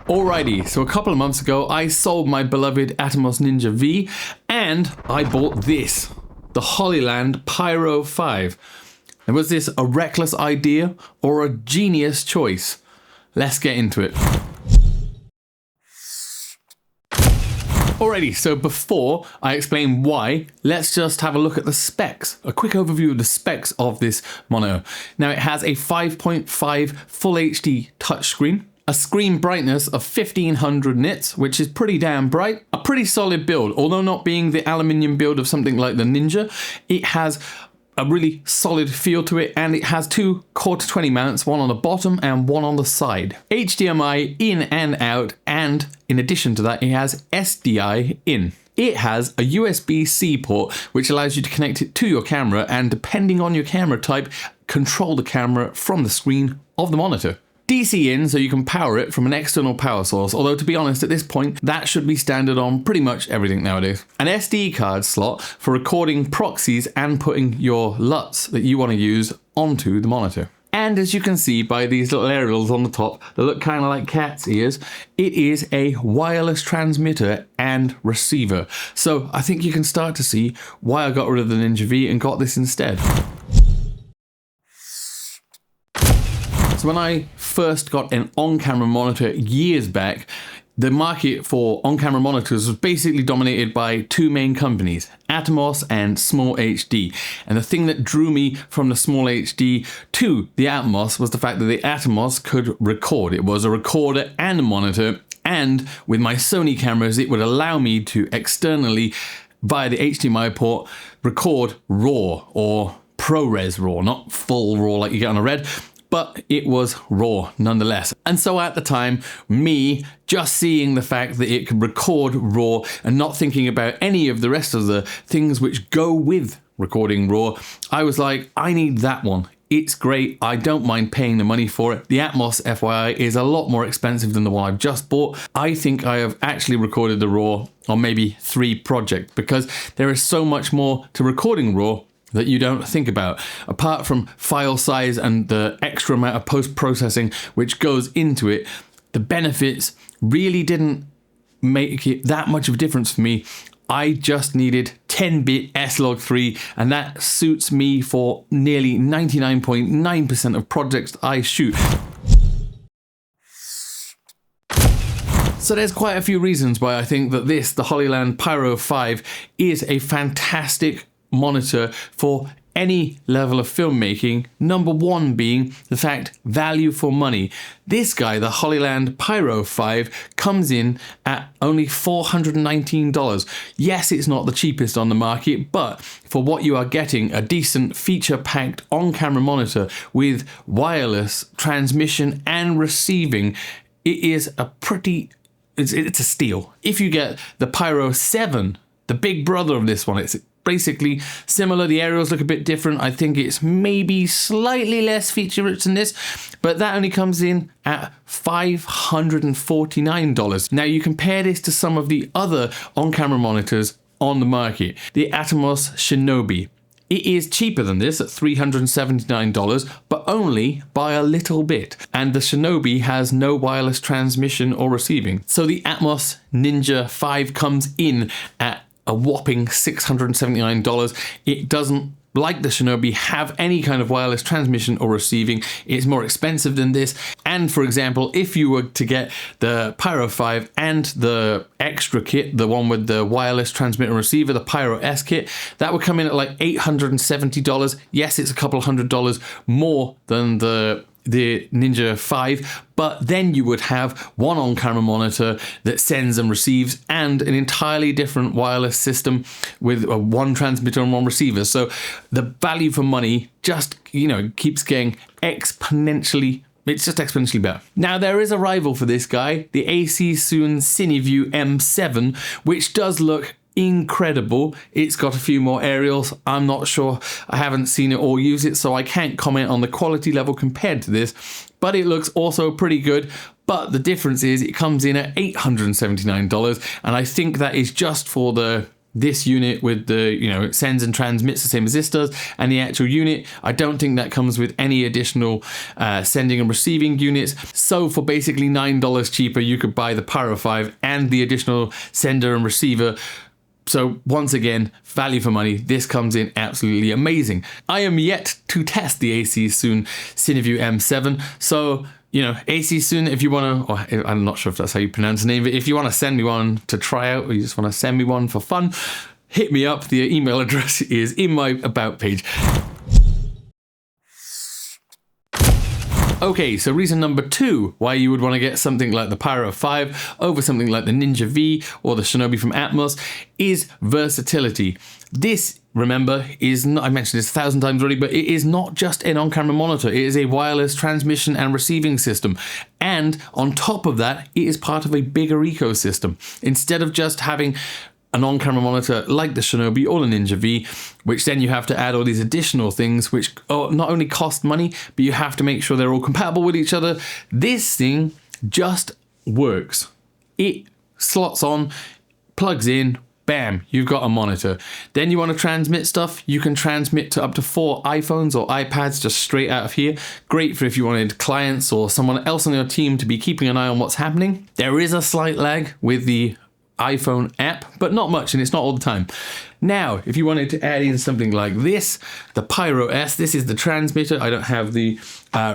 Alrighty, so a couple of months ago, I sold my beloved Atomos Ninja V, and I bought this, the Hollyland Pyro 5. Now, was this a reckless idea or a genius choice? Let's get into it. Alrighty, so before I explain why, let's just have a look at the specs. A quick overview of the specs of this monitor. Now, it has a 5.5 Full HD touchscreen, a screen brightness of 1500 nits, which is pretty damn bright. A pretty solid build, although not being the aluminium build of something like the Ninja, it has a really solid feel to it, and it has two Core 20 mounts, one on the bottom and one on the side. HDMI in and out, and in addition to that, it has SDI in. It has a USB-C port, which allows you to connect it to your camera, and depending on your camera type, control the camera from the screen of the monitor. DC in, so you can power it from an external power source, although to be honest at this point that should be standard on pretty much everything nowadays. An SD card slot for recording proxies and putting your LUTs that you want to use onto the monitor. And as you can see by these little aerials on the top that look kind of like cat's ears, it is a wireless transmitter and receiver. So I think you can start to see why I got rid of the Ninja V and got this instead. So when I first got an on-camera monitor years back, the market for on-camera monitors was basically dominated by two main companies, Atomos and Small HD. And the thing that drew me from the Small HD to the Atomos was the fact that the Atomos could record. It was a recorder and a monitor, and with my Sony cameras, it would allow me to externally, via the HDMI port, record RAW or ProRes RAW, not full RAW like you get on a Red, but it was raw nonetheless. And so at the time, me just seeing the fact that it could record raw and not thinking about any of the rest of the things which go with recording raw, I was like, I need that one. It's great. I don't mind paying the money for it. The Atomos, FYI, is a lot more expensive than the one I've just bought. I think I have actually recorded the raw on maybe 3 projects because there is so much more to recording raw that you don't think about. Apart from file size and the extra amount of post-processing which goes into it, the benefits really didn't make it that much of a difference for me. I just needed 10-bit S-Log3, and that suits me for nearly 99.9% of projects I shoot. So there's quite a few reasons why I think that this, the Hollyland Pyro 5, is a fantastic monitor for any level of filmmaking. Number one being the fact value for money. This guy, the Hollyland Pyro 5, comes in at only $419. Yes, it's not the cheapest on the market, but for what you are getting, a decent feature-packed on-camera monitor with wireless transmission and receiving, it is a pretty, it's a steal. If you get the Pyro 7, the big brother of this one, it's basically similar. The aerials look a bit different. I think it's maybe slightly less feature rich than this, but that only comes in at $549. Now you compare this to some of the other on-camera monitors on the market. The Atomos Shinobi. It is cheaper than this at $379, but only by a little bit. And the Shinobi has no wireless transmission or receiving. So the Atomos Ninja 5 comes in at a whopping $679. It doesn't, like the Shinobi, have any kind of wireless transmission or receiving. It's more expensive than this. And for example, if you were to get the Pyro 5 and the extra kit, the one with the wireless transmitter and receiver, the Pyro S kit, that would come in at like $870. Yes, it's a couple $100 more than the Ninja 5, but then you would have one on-camera monitor that sends and receives and an entirely different wireless system with one transmitter and one receiver. So the value for money just, keeps getting exponentially. It's just exponentially better. Now there is a rival for this guy, the ASUS Cineview M7, which does look incredible. It's got a few more aerials. I'm not sure. I haven't seen it or use it, so I can't comment on the quality level compared to this, but it looks also pretty good. But the difference is it comes in at $879, and I think that is just for the this unit with the, it sends and transmits the same as this does, and the actual unit, I don't think that comes with any additional sending and receiving units. So for basically $9 cheaper, you could buy the Pyro 5 and the additional sender and receiver. So once again, value for money. This comes in absolutely amazing. I am yet to test the ACSoon Cineview M7. So, ACSoon, if you want to, or I'm not sure if that's how you pronounce the name, but if you want to send me one to try out, or you just want to send me one for fun, hit me up. The email address is in my about page. Okay, so reason number 2 why you would want to get something like the Pyro 5 over something like the Ninja V or the Shinobi from Atomos is versatility. This, remember, is not, I mentioned this 1,000 times already, but it is not just an on-camera monitor. It is a wireless transmission and receiving system. And on top of that, it is part of a bigger ecosystem. Instead of just having an on-camera monitor like the Shinobi or the Ninja V, which then you have to add all these additional things which not only cost money, but you have to make sure they're all compatible with each other. This thing just works. It slots on, plugs in, bam, you've got a monitor. Then you want to transmit stuff, you can transmit to up to 4 iPhones or iPads just straight out of here. Great for if you wanted clients or someone else on your team to be keeping an eye on what's happening. There is a slight lag with the iPhone app, but not much, and it's not all the time. Now, if you wanted to add in something like this, the Pyro S, this is the transmitter. I don't have the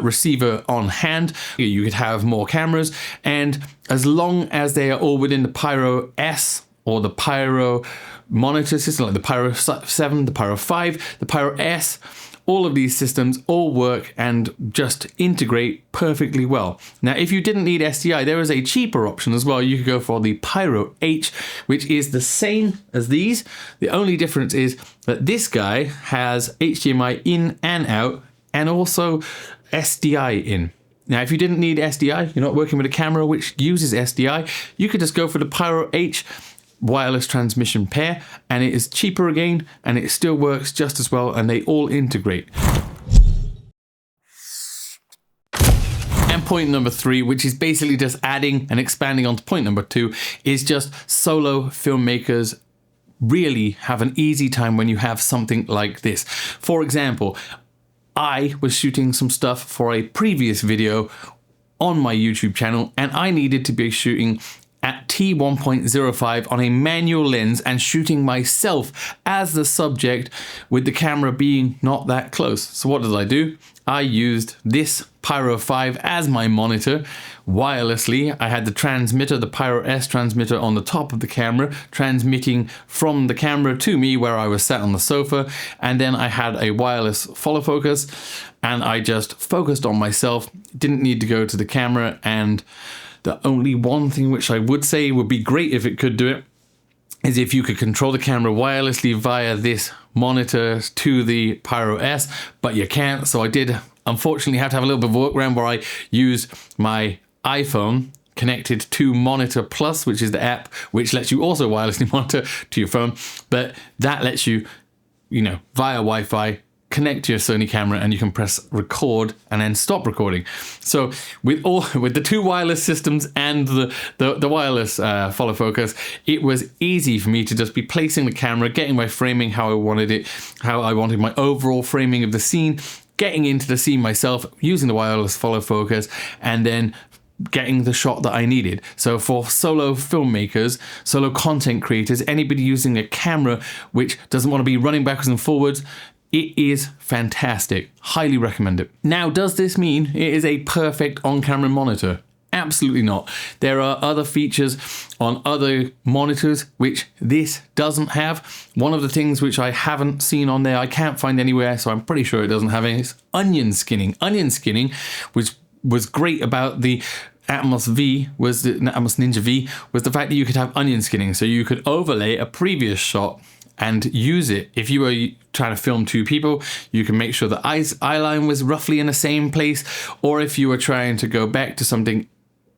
receiver on hand. You could have more cameras, and as long as they are all within the Pyro S or the Pyro monitor system, like the Pyro 7, the Pyro 5, the Pyro S, all of these systems all work and just integrate perfectly well. Now, if you didn't need SDI, there is a cheaper option as well. You could go for the Pyro H, which is the same as these. The only difference is that this guy has HDMI in and out, and also SDI in. Now, if you didn't need SDI, you're not working with a camera which uses SDI, you could just go for the Pyro H wireless transmission pair, and it is cheaper again, and it still works just as well, and they all integrate. And point number 3, which is basically just adding and expanding onto point number 2, is just solo filmmakers really have an easy time when you have something like this. For example, I was shooting some stuff for a previous video on my YouTube channel, and I needed to be shooting at T1.05 on a manual lens and shooting myself as the subject with the camera being not that close. So what did I do? I used this Pyro 5 as my monitor wirelessly. I had the transmitter, the Pyro S transmitter on the top of the camera, transmitting from the camera to me where I was sat on the sofa. And then I had a wireless follow focus, and I just focused on myself, didn't need to go to the camera. And the only one thing which I would say would be great if it could do it is if you could control the camera wirelessly via this monitor to the Pyro S, but you can't. So I did unfortunately have to have a little bit of a workaround where I used my iPhone connected to Monitor Plus, which is the app which lets you also wirelessly monitor to your phone, but that lets you, via Wi-Fi, connect to your Sony camera, and you can press record and then stop recording. So with the 2 wireless systems and the wireless follow focus, it was easy for me to just be placing the camera, getting my framing how I wanted it, how I wanted my overall framing of the scene, getting into the scene myself using the wireless follow focus, and then getting the shot that I needed. So for solo filmmakers, solo content creators, anybody using a camera which doesn't want to be running backwards and forwards, it is fantastic. Highly recommend it. Now, does this mean it is a perfect on-camera monitor? Absolutely not. There are other features on other monitors which this doesn't have. One of the things which I haven't seen on there, I can't find anywhere, so I'm pretty sure it doesn't have any, is onion skinning. Onion skinning, which was great about the Atomos Ninja V, was the fact that you could have onion skinning. So you could overlay a previous shot and use it. If you were trying to film 2 people, you can make sure the eye line was roughly in the same place, or if you were trying to go back to something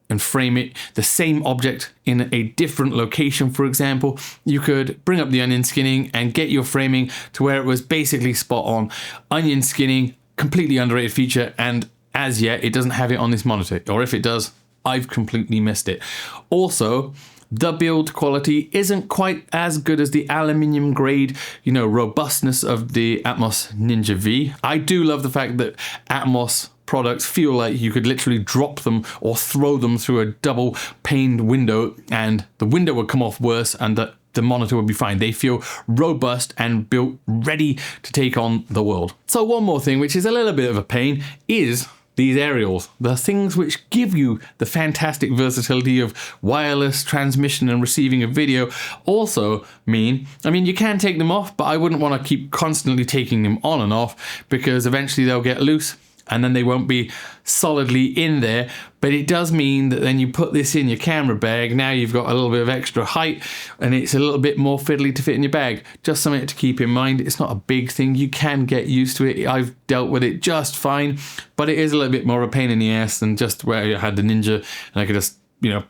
and frame it, the same object in a different location, for example, you could bring up the onion skinning and get your framing to where it was basically spot on. Onion skinning, completely underrated feature, and as yet, it doesn't have it on this monitor, or if it does, I've completely missed it. Also, The build quality isn't quite as good as the aluminium grade, robustness of the Atomos Ninja V. I do love the fact that Atomos products feel like you could literally drop them or throw them through a double paned window and the window would come off worse and the monitor would be fine. They feel robust and built ready to take on the world. So one more thing, which is a little bit of a pain, is these aerials, the things which give you the fantastic versatility of wireless transmission and receiving of video, also mean, you can take them off, but I wouldn't want to keep constantly taking them on and off because eventually they'll get loose and then they won't be solidly in there. But it does mean that then you put this in your camera bag, now you've got a little bit of extra height and it's a little bit more fiddly to fit in your bag. Just something to keep in mind. It's not a big thing. You can get used to it. I've dealt with it just fine, but it is a little bit more of a pain in the ass than just where I had the Ninja and I could just,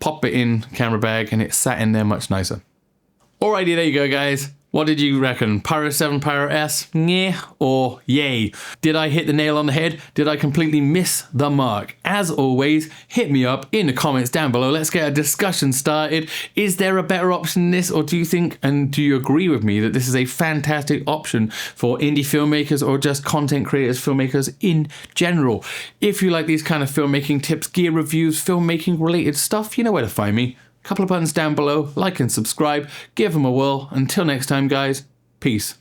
pop it in camera bag and it sat in there much nicer. Alrighty, there you go, guys. What did you reckon? Pyro 7, Pyro S? Yeah or yay? Did I hit the nail on the head? Did I completely miss the mark? As always, hit me up in the comments down below. Let's get a discussion started. Is there a better option than this, or do you think and do you agree with me that this is a fantastic option for indie filmmakers or just content creators, filmmakers in general? If you like these kind of filmmaking tips, gear reviews, filmmaking related stuff, you know where to find me. Couple of buttons down below, like and subscribe, give them a whirl. Until next time, guys, peace.